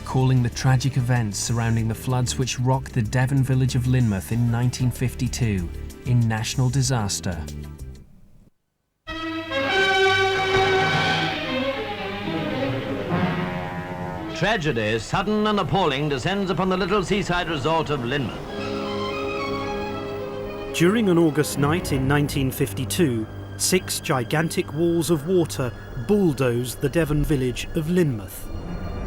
recalling the tragic events surrounding the floods which rocked the Devon village of Lynmouth in 1952 in national disaster. Tragedy, sudden and appalling, descends upon the little seaside resort of Lynmouth. During an August night in 1952, 6 gigantic walls of water bulldozed the Devon village of Lynmouth.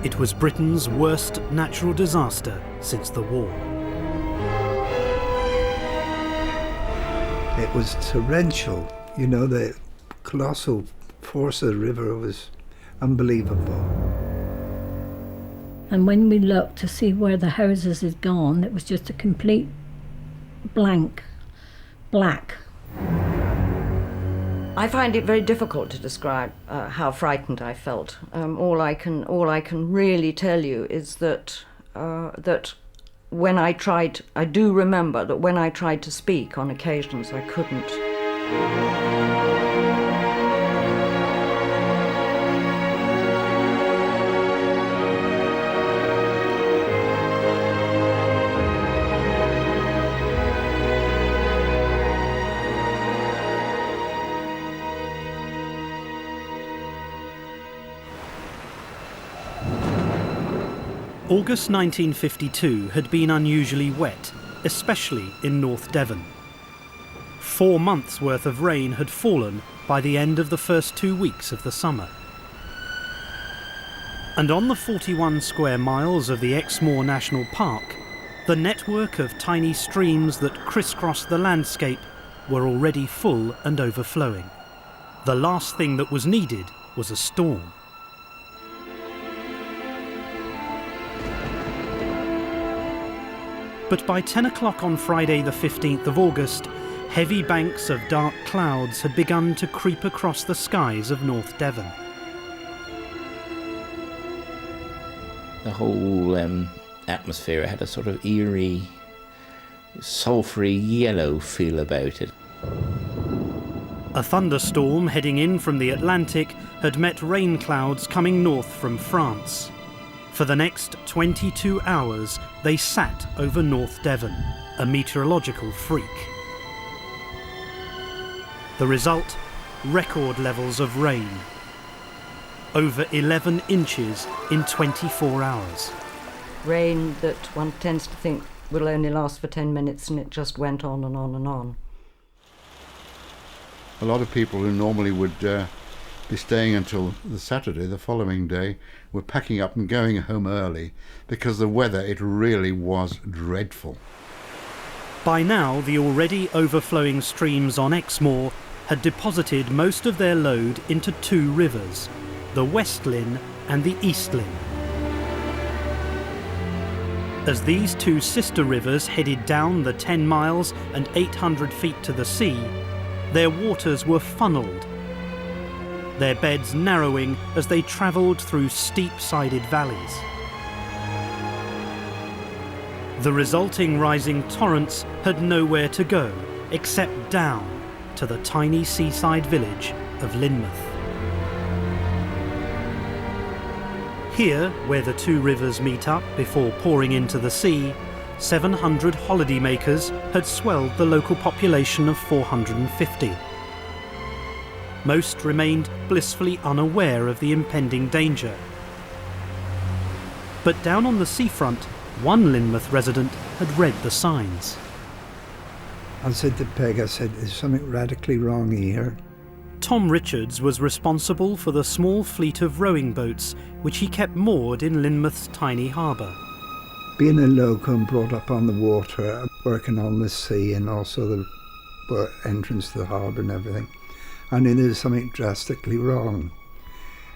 It was Britain's worst natural disaster since the war. It was torrential. You know, the colossal force of the river was unbelievable. And when we looked to see where the houses had gone, it was just a complete blank, black. I find it very difficult to describe how frightened I felt. All I can really tell you is that when I tried, I do remember that when I tried to speak on occasions, I couldn't. August 1952 had been unusually wet, especially in North Devon. 4 months' worth of rain had fallen by the end of the first 2 weeks of the summer. And on the 41 square miles of the Exmoor National Park, the network of tiny streams that crisscrossed the landscape were already full and overflowing. The last thing that was needed was a storm. But by 10 o'clock on Friday the 15th of August, heavy banks of dark clouds had begun to creep across the skies of North Devon. The whole atmosphere had a sort of eerie, sulphury yellow feel about it. A thunderstorm heading in from the Atlantic had met rain clouds coming north from France. For the next 22 hours, they sat over North Devon, a meteorological freak. The result? Record levels of rain. Over 11 inches in 24 hours. Rain that one tends to think will only last for 10 minutes, and it just went on and on and on. A lot of people who normally would be staying until the Saturday, the following day, were packing up and going home early because the weather, it really was dreadful. By now, the already overflowing streams on Exmoor had deposited most of their load into 2 rivers, the West Lynn and the East Lynn. As these 2 sister rivers headed down the 10 miles and 800 feet to the sea, their waters were funneled, their beds narrowing as they travelled through steep-sided valleys. The resulting rising torrents had nowhere to go except down to the tiny seaside village of Lynmouth. Here, where the 2 rivers meet up before pouring into the sea, 700 holidaymakers had swelled the local population of 450. Most remained blissfully unaware of the impending danger. But down on the seafront, one Lynmouth resident had read the signs. I said to Peg, I said, there's something radically wrong here. Tom Richards was responsible for the small fleet of rowing boats which he kept moored in Lynmouth's tiny harbour. Being a locum, brought up on the water, working on the sea and also the entrance to the harbour and everything, I knew there was something drastically wrong.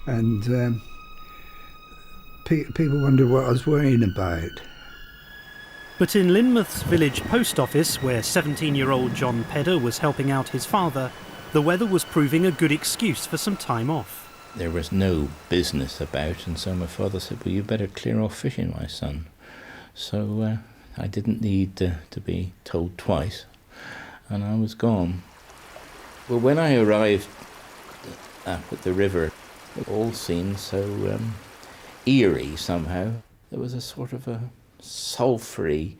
And people wondered what I was worrying about. But in Lynmouth's village post office, where 17-year-old John Pedder was helping out his father, the weather was proving a good excuse for some time off. There was no business about, and so my father said, well, you better clear off fishing, my son. So I didn't need to be told twice, and I was gone. Well, when I arrived up at the river, it all seemed so eerie somehow. there was a sort of a sulphury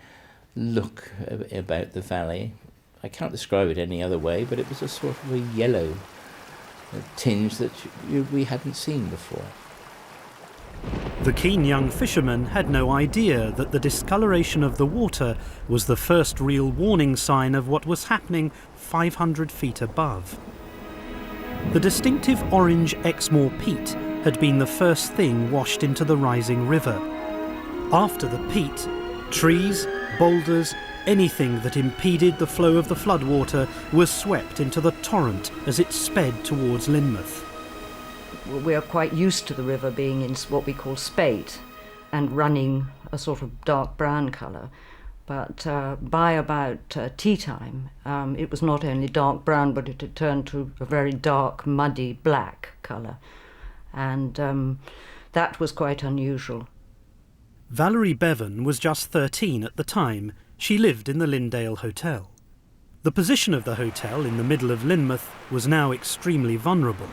look about the valley. I can't describe it any other way, but it was a sort of a yellow tinge that we hadn't seen before. The keen young fisherman had no idea that the discoloration of the water was the first real warning sign of what was happening 500 feet above. The distinctive orange Exmoor peat had been the first thing washed into the rising river. After the peat, trees, boulders, anything that impeded the flow of the floodwater was swept into the torrent as it sped towards Lynmouth. We are quite used to the river being in what we call spate and running a sort of dark brown colour. But by about tea time, it was not only dark brown, but it had turned to a very dark, muddy black colour. And that was quite unusual. Valerie Bevan was just 13 at the time. She lived in the Lindale Hotel. The position of the hotel in the middle of Lynmouth was now extremely vulnerable.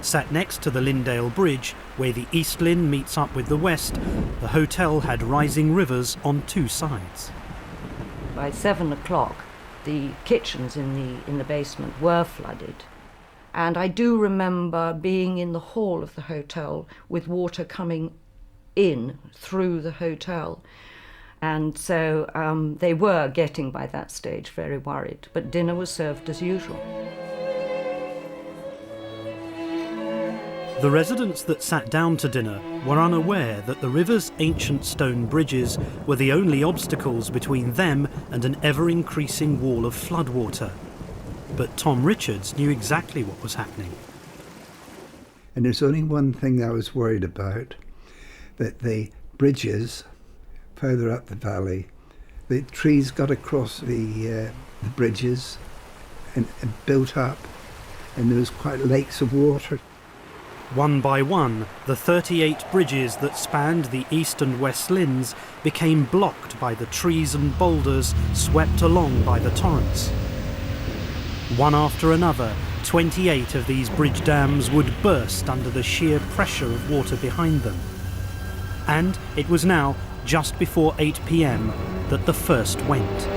Sat next to the Lindale Bridge, where the East Lynn meets up with the West, the hotel had rising rivers on two sides. By 7 o'clock, the kitchens in the basement were flooded. And I do remember being in the hall of the hotel with water coming in through the hotel. And so they were getting, by that stage, very worried. But dinner was served as usual. The residents that sat down to dinner were unaware that the river's ancient stone bridges were the only obstacles between them and an ever-increasing wall of floodwater. But Tom Richards knew exactly what was happening. And there's only one thing I was worried about, that the bridges further up the valley, the trees got across the bridges and built up, and there was quite lakes of water. One by one, the 38 bridges that spanned the East and West Lynns became blocked by the trees and boulders swept along by the torrents. One after another, 28 of these bridge dams would burst under the sheer pressure of water behind them. And it was now just before 8 p.m. that the first went.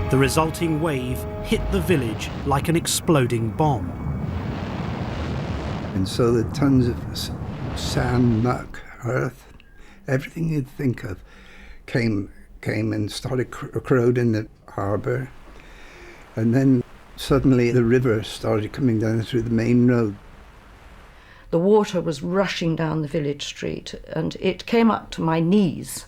The resulting wave hit the village like an exploding bomb. And so the tons of sand, muck, earth, everything you'd think of came and started corroding the harbour. And then suddenly the river started coming down through the main road. The water was rushing down the village street, and it came up to my knees.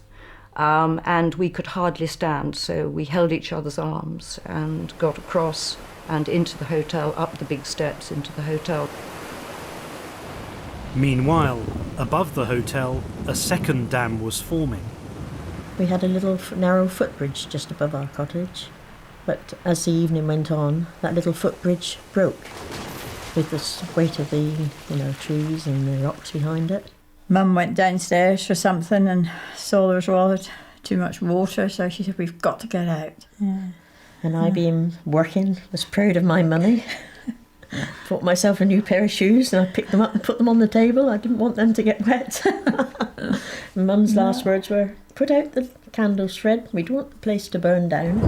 And we could hardly stand, so we held each other's arms and got across and into the hotel, up the big steps into the hotel. Meanwhile, above the hotel, a second dam was forming. We had a little narrow footbridge just above our cottage, but as the evening went on, that little footbridge broke with the weight of the trees and the rocks behind it. Mum went downstairs for something and saw there was too much water, so she said, "We've got to get out." Yeah. And I, being working, was proud of my money. Bought myself a new pair of shoes and I picked them up and put them on the table. I didn't want them to get wet. Mum's last words were, "Put out the candles, Fred. We don't want the place to burn down."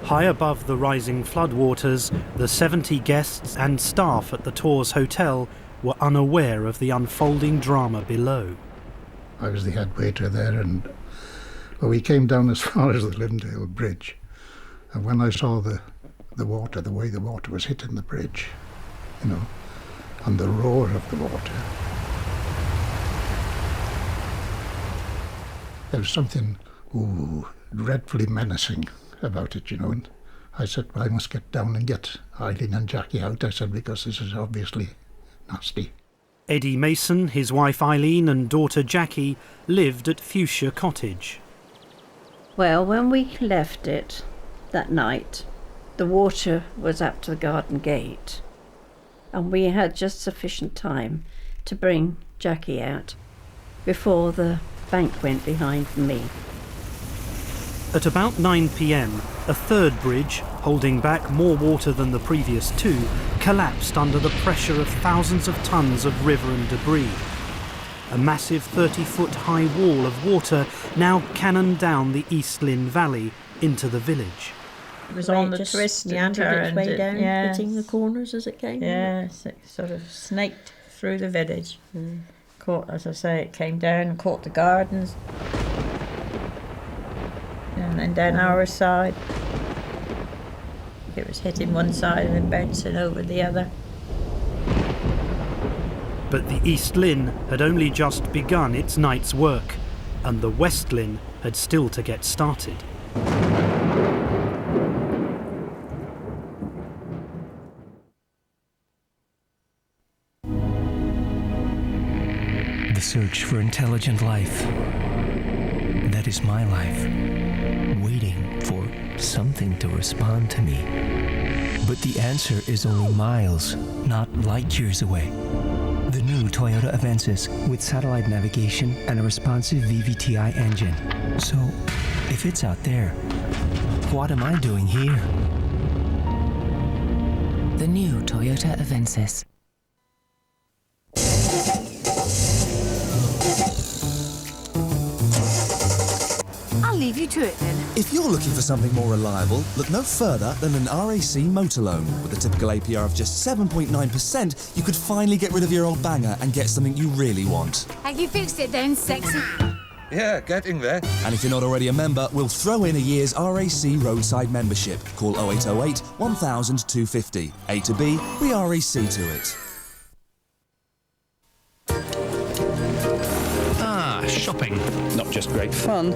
High above the rising floodwaters, the 70 guests and staff at the Tors Hotel were unaware of the unfolding drama below. I was the head waiter there, and we came down as far as the Lindale Bridge. And when I saw the water, the way the water was hitting the bridge, and the roar of the water, there was something dreadfully menacing about it, and I said, well, I must get down and get Eileen and Jackie out, I said, because this is obviously nasty. Eddie Mason, his wife Eileen and daughter Jackie lived at Fuchsia Cottage. Well, when we left it that night, the water was up to the garden gate, and we had just sufficient time to bring Jackie out before the bank went behind me. At about 9 p.m, a third bridge, holding back more water than the previous two, collapsed under the pressure of thousands of tons of river and debris. A massive 30-foot high wall of water now cannoned down the East Lynn Valley into the village. It was on the just twist and meandered its way turned, down, yes. hitting the corners as it came. Yes, it sort of snaked through the village. Caught, as I say, it came down and caught the gardens. And then down our side. It was hitting one side and then bouncing over the other. But the East Lynn had only just begun its night's work, and the West Lynn had still to get started. The search for intelligent life. That is my life. Waiting for something to respond to me. But the answer is only miles, not light years away. The new Toyota Avensis with satellite navigation and a responsive VVTi engine. So, if it's out there, what am I doing here? The new Toyota Avensis. I'll leave you to it then. If you're looking for something more reliable, look no further than an RAC motor loan. With a typical APR of just 7.9%, you could finally get rid of your old banger and get something you really want. Have you fixed it then, sexy? Yeah, getting there. And if you're not already a member, we'll throw in a year's RAC roadside membership. Call 0808 1000 250. A to B, we RAC to it. Ah, shopping. Not just great fun,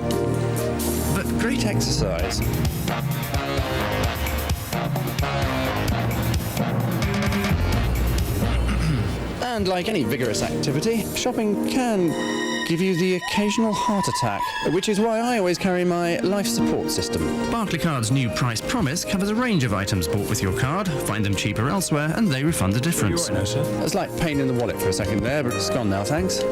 but great exercise. And like any vigorous activity, shopping can give you the occasional heart attack, which is why I always carry my life support system. Barclaycard's new price promise covers a range of items bought with your card. Find them cheaper elsewhere and they refund the difference. You're right now, sir. It's like pain in the wallet for a second there, but it's gone now, thanks.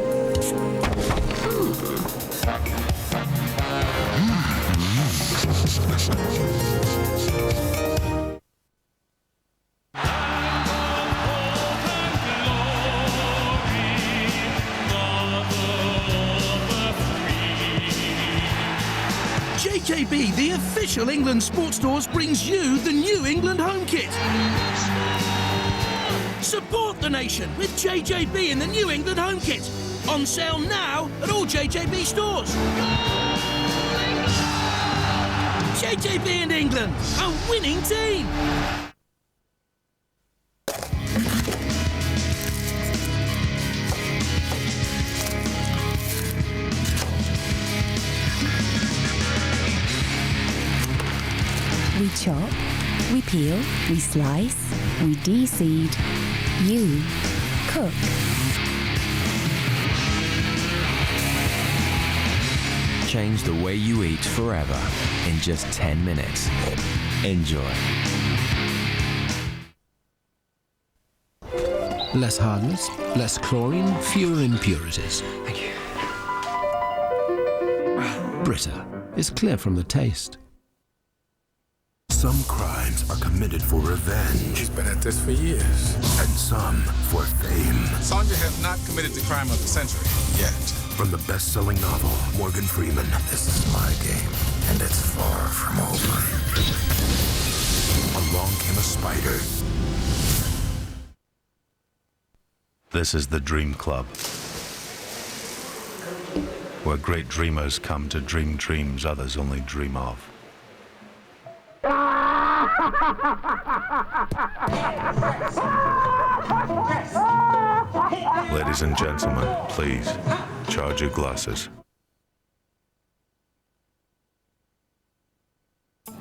JJB, the official England sports stores, brings you the New England home kit. Support the nation with JJB and the New England home kit. On sale now at all JJB stores. JJB and England, a winning team. We chop, we peel, we slice, we de-seed. You cook. Change the way you eat forever in just 10 minutes. Enjoy. Less hardness, less chlorine, fewer impurities. Thank you. Brita is clear from the taste. Some crimes are committed for revenge. He's been at this for years. And some for fame. Sandra has not committed the crime of the century yet. From the best-selling novel, Morgan Freeman. This is my game, and it's far from over. Along came a spider. This is the Dream Club, where great dreamers come to dream dreams others only dream of. Ladies and gentlemen, please, charge your glasses.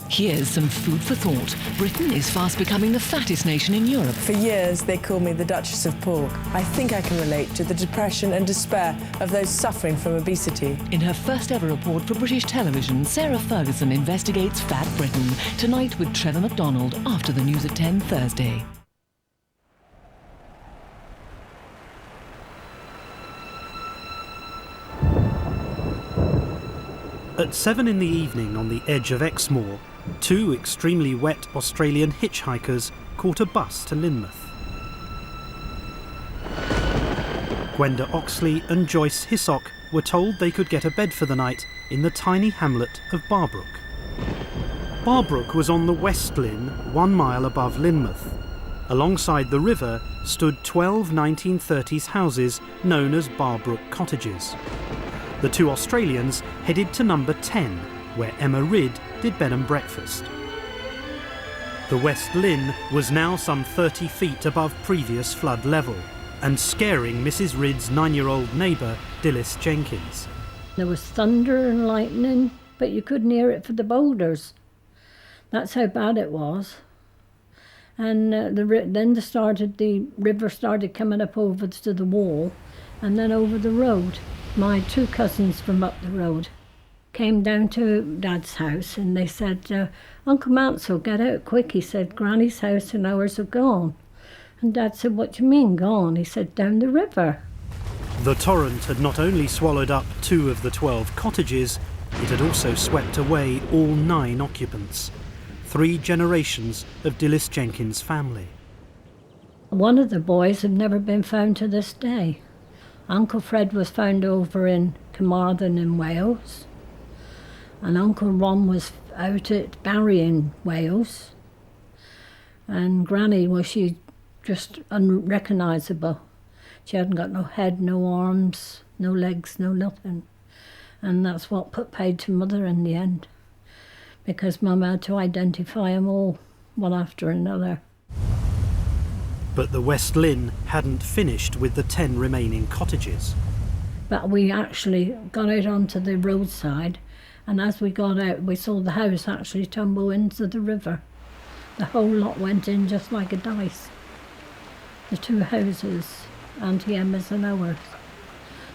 Here's some food for thought. Britain is fast becoming the fattest nation in Europe. For years, they called me the Duchess of Pork. I think I can relate to the depression and despair of those suffering from obesity. In her first ever report for British television, Sarah Ferguson investigates Fat Britain. Tonight with Trevor McDonald after the news at 10 Thursday. At 7 in the evening on the edge of Exmoor, 2 extremely wet Australian hitchhikers caught a bus to Lynmouth. Gwenda Oxley and Joyce Hissock were told they could get a bed for the night in the tiny hamlet of Barbrook. Barbrook was on the West Lynn, 1 mile above Lynmouth. Alongside the river stood 12 1930s houses known as Barbrook cottages. The 2 Australians headed to number 10, where Emma Ridd did bed and breakfast. The West Lynn was now some 30 feet above previous flood level, and scaring Mrs. Ridd's 9-year-old neighbour, Dilys Jenkins. There was thunder and lightning, but you couldn't hear it for the boulders. That's how bad it was. And then the river started coming up over to the wall and then over the road. My 2 cousins from up the road came down to Dad's house and they said, Uncle Mansell, get out quick. He said, Granny's house and ours are gone. And Dad said, what do you mean gone? He said, down the river. The torrent had not only swallowed up 2 of the 12 cottages, it had also swept away all 9 occupants. 3 generations of Dilys Jenkins' family. One of the boys had never been found to this day. Uncle Fred was found over in Carmarthen in Wales, and Uncle Ron was out at Barry in Wales, and Granny was just unrecognisable. She hadn't got no head, no arms, no legs, no nothing. And that's what paid to Mother in the end, because Mum had to identify them all, one after another. But the West Lynn hadn't finished with the 10 remaining cottages. But we actually got out onto the roadside, and as we got out, we saw the house actually tumble into the river. The whole lot went in just like a dice. The 2 houses, Auntie Emma's and ours.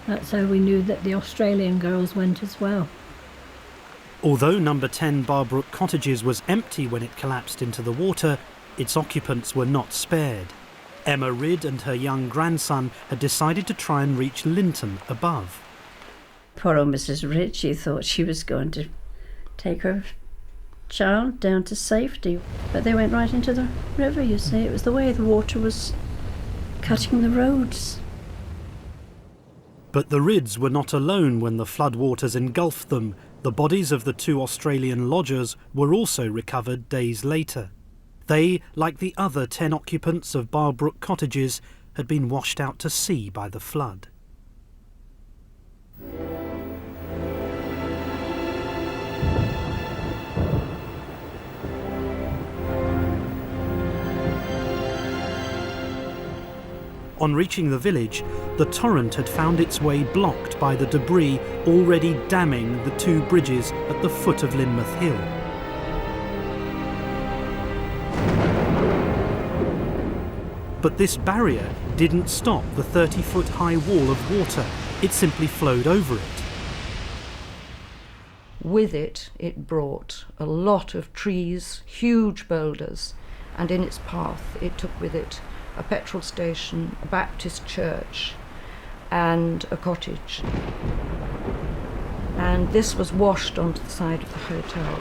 That's how we knew that the Australian girls went as well. Although number 10 Barbrook cottages was empty when it collapsed into the water, its occupants were not spared. Emma Ridd and her young grandson had decided to try and reach Linton above. Poor old Mrs. Ridd, she thought she was going to take her child down to safety, but they went right into the river, you see. It was the way the water was cutting the roads. But the Ridds were not alone when the floodwaters engulfed them. The bodies of the 2 Australian lodgers were also recovered days later. They, like the other 10 occupants of Barbrook cottages, had been washed out to sea by the flood. On reaching the village, the torrent had found its way blocked by the debris already damming the 2 bridges at the foot of Lynmouth Hill. But this barrier didn't stop the 30-foot high wall of water. It simply flowed over it. With it, it brought a lot of trees, huge boulders, and in its path it took with it a petrol station, a Baptist church, and a cottage. And this was washed onto the side of the hotel.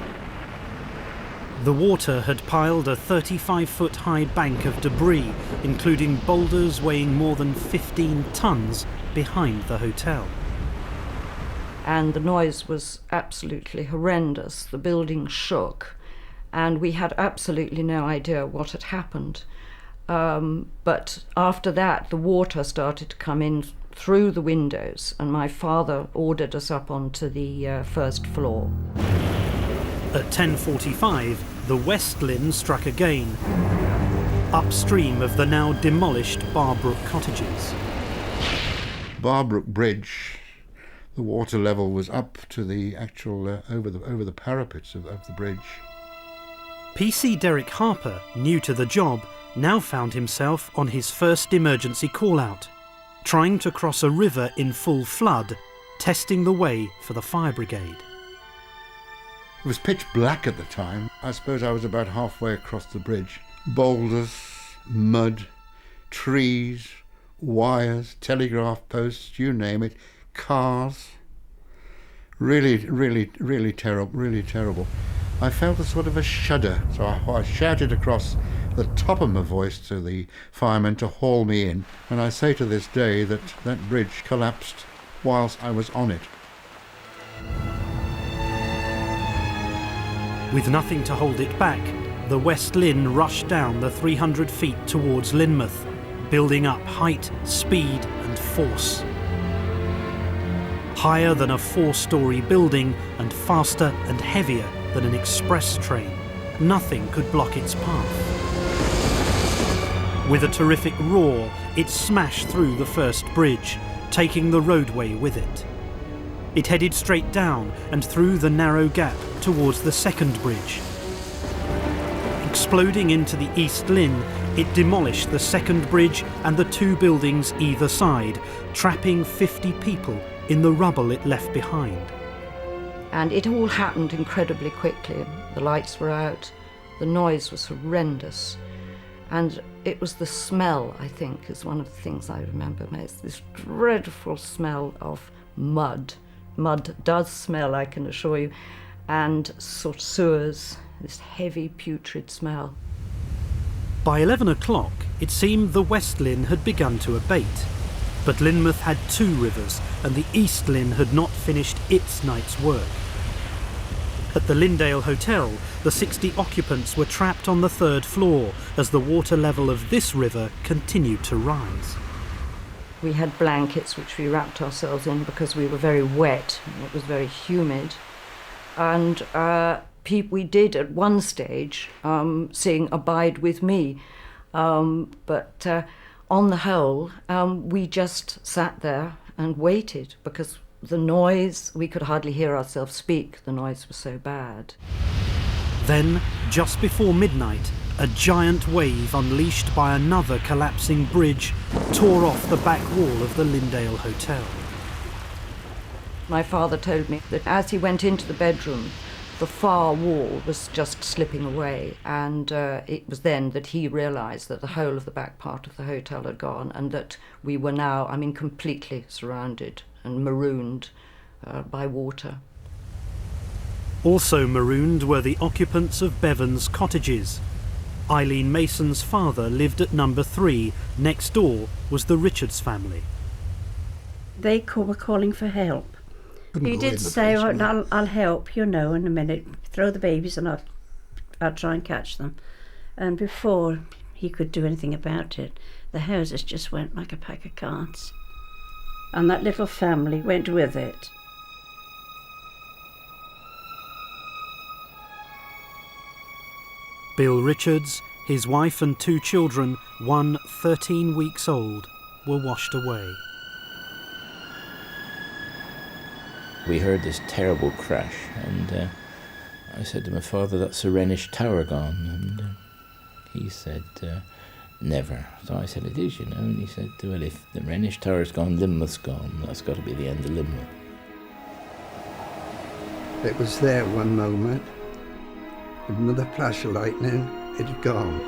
The water had piled a 35-foot high bank of debris, including boulders weighing more than 15 tons, behind the hotel. And the noise was absolutely horrendous. The building shook, and we had absolutely no idea what had happened. But after that, the water started to come in through the windows, and my father ordered us up onto the first floor. At 10:45, the West Lynn struck again, upstream of the now demolished Barbrook cottages. Barbrook Bridge, the water level was up to the actual over the parapets of the bridge. PC Derek Harper, new to the job, now found himself on his first emergency call-out, trying to cross a river in full flood, testing the way for the fire brigade. It was pitch black at the time. I suppose I was about halfway across the bridge. Boulders, mud, trees, wires, telegraph posts, you name it, cars. Really, really, really terrible, really terrible. I felt a sort of a shudder, so I shouted across the top of my voice to the firemen to haul me in, and I say to this day that that bridge collapsed whilst I was on it. With nothing to hold it back, the West Lynn rushed down the 300 feet towards Lynmouth, building up height, speed and force. Higher than a 4-storey building and faster and heavier than an express train, nothing could block its path. With a terrific roar, it smashed through the first bridge, taking the roadway with it. It headed straight down and through the narrow gap towards the second bridge. Exploding into the East Lynn, it demolished the second bridge and the 2 buildings either side, trapping 50 people in the rubble it left behind. And it all happened incredibly quickly. The lights were out, the noise was horrendous, and it was the smell, I think, is one of the things I remember most. This dreadful smell of mud. Mud does smell, I can assure you, and sort of sewers, this heavy putrid smell. By 11 o'clock, it seemed the West Lynn had begun to abate. But Lynmouth had 2 rivers, and the East Lynn had not finished its night's work. At the Lindale Hotel, the 60 occupants were trapped on the 3rd floor as the water level of this river continued to rise. We had blankets which we wrapped ourselves in because we were very wet and it was very humid. And we did at one stage sing Abide With Me, but on the whole, we just sat there and waited because the noise, we could hardly hear ourselves speak, the noise was so bad. Then, just before midnight, a giant wave unleashed by another collapsing bridge tore off the back wall of the Lindale Hotel. My father told me that as he went into the bedroom, the far wall was just slipping away, and it was then that he realised that the whole of the back part of the hotel had gone and that we were now, completely surrounded and marooned by water. Also marooned were the occupants of Bevan's cottages. Eileen Mason's father lived at number 3. Next door was the Richards family. They were calling for help. He did say, I'll help, in a minute. Throw the babies and I'll try and catch them. And before he could do anything about it, the houses just went like a pack of cards. And that little family went with it. Bill Richards, his wife and 2 children, one 13 weeks old, were washed away. We heard this terrible crash, and I said to my father, that's the Rhenish Tower gone, and he said, never. So I said, it is, and he said, well, if the Rhenish Tower's gone, Lynmouth's gone, that's got to be the end of Lynmouth. It was there one moment, with another flash of lightning, it had gone.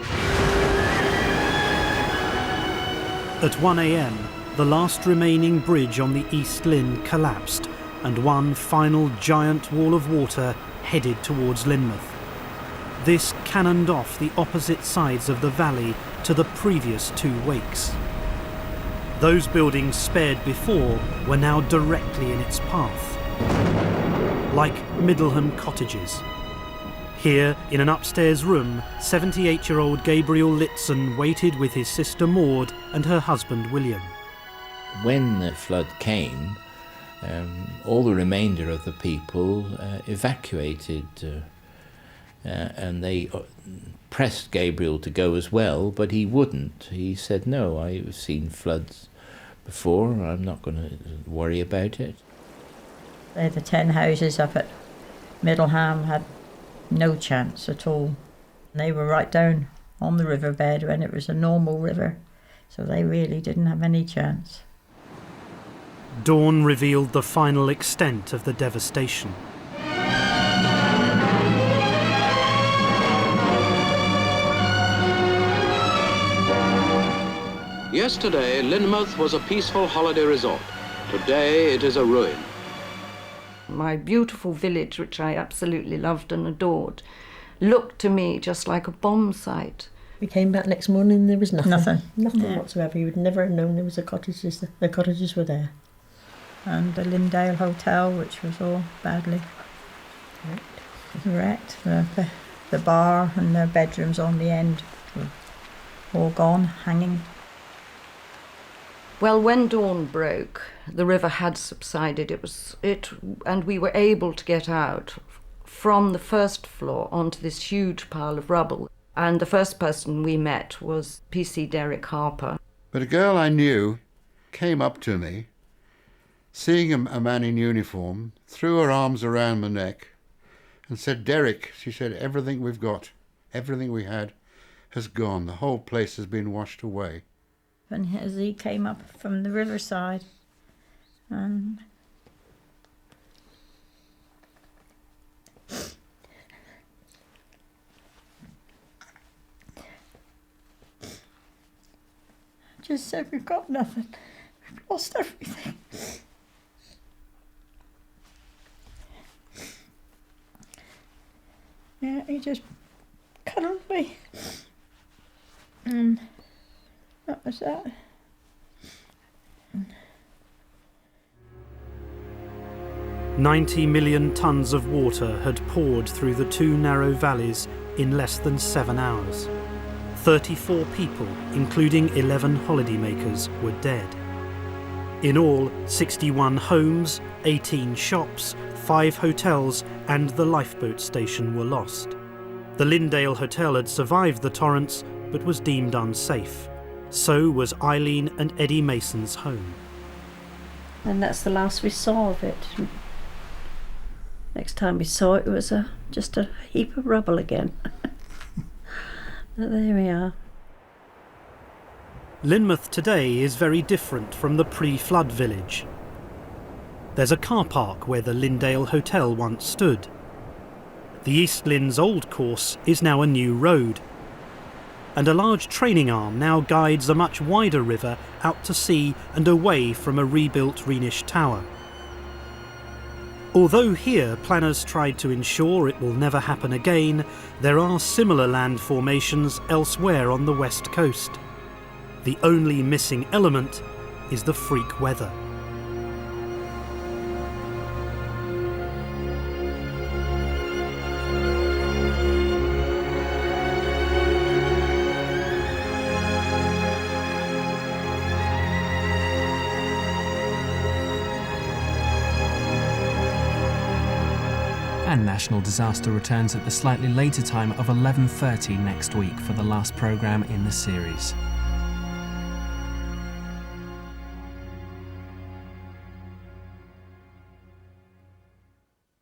At 1 a.m, the last remaining bridge on the East Lynn collapsed, and one final giant wall of water headed towards Lynmouth. This cannoned off the opposite sides of the valley to the previous 2 wakes. Those buildings spared before were now directly in its path, like Middleham cottages. Here, in an upstairs room, 78-year-old Gabriel Litson waited with his sister Maud and her husband William. When the flood came, all the remainder of the people evacuated, and they pressed Gabriel to go as well, but he wouldn't. He said, no, I've seen floods before, I'm not going to worry about it. The 10 houses up at Middleham had no chance at all. They were right down on the riverbed when it was a normal river, so they really didn't have any chance. Dawn revealed the final extent of the devastation. Yesterday, Lynmouth was a peaceful holiday resort. Today, it is a ruin. My beautiful village, which I absolutely loved and adored, looked to me just like a bomb site. We came back next morning and there was nothing. Nothing Yeah. whatsoever. You would never have known there was a cottages. The cottages were there. And the Lyndale Hotel, which was all badly wrecked. The bar and the bedrooms on the end were all gone, hanging. Well, when dawn broke, the river had subsided. And we were able to get out from the first floor onto this huge pile of rubble. And the first person we met was PC Derek Harper. But a girl I knew came up to me, seeing a man in uniform, threw her arms around my neck and said, "Derek," she said, "everything we've got, everything we had has gone. The whole place has been washed away." And as he came up from the riverside, and just said, "We've got nothing. We've lost everything." Yeah, he just cuddled me. And that was that. 90 million tonnes of water had poured through the two narrow valleys in less than 7 hours. 34 people, including 11 holidaymakers, were dead. In all, 61 homes, 18 shops, 5 hotels and the lifeboat station were lost. The Lyndale Hotel had survived the torrents but was deemed unsafe. So was Eileen and Eddie Mason's home. And that's the last we saw of it. Next time we saw it, it was just a heap of rubble again. But there we are. Lynmouth today is very different from the pre-flood village. There's a car park where the Lyndale Hotel once stood. The East Lynn's old course is now a new road. And a large training arm now guides a much wider river out to sea and away from a rebuilt Rhenish tower. Although here planners tried to ensure it will never happen again, there are similar land formations elsewhere on the west coast. The only missing element is the freak weather. And National Disaster returns at the slightly later time of 11:30 next week for the last programme in the series.